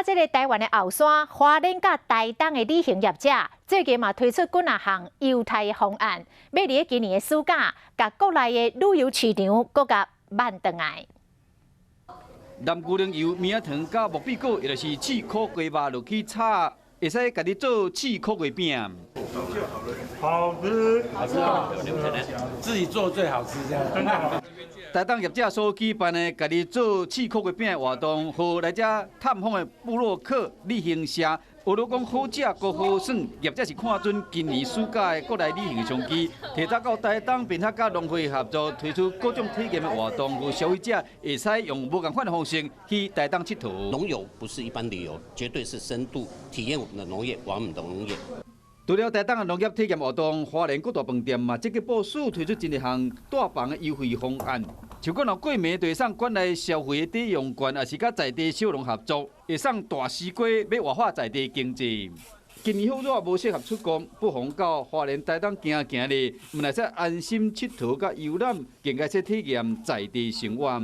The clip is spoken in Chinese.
这个台湾的后山、花莲甲台东的旅行业者，最近嘛推出几项优待的方案，要伫今年的暑假，甲国内的旅游市场搁甲挽回来。南牛奶油、棉仔糖甲木比果，也就是刺苦鸡肉落去炒，会使家己做刺苦鸡饼。好吃，好吃啊！自己做最好吃，这样真的好。台东业者所举办的家己做刺苦鸡饼的活动，和来遮探访的部落客旅行社，学了讲好食搁好耍，业者是看准今年暑假的国内旅行商机，提早到台东，并且甲农会合作推出各种体验的活动，和消费者会使用无共款的方式去台东佚佗。农游不是一般旅游，绝对是深度体验我们的农业，玩我们的农业。除了台东的农业体验活动，花莲各大饭店嘛，积极部署推出真一项大房的优惠方案。像讲若过暝对上馆内消费的抵用券，也是甲在地小农合作，会送大西瓜，要活化在地经济。今年好热，无适合出国，不妨到花莲台东行行咧，毋来使安心佚佗甲游览，更加说体验在地生活。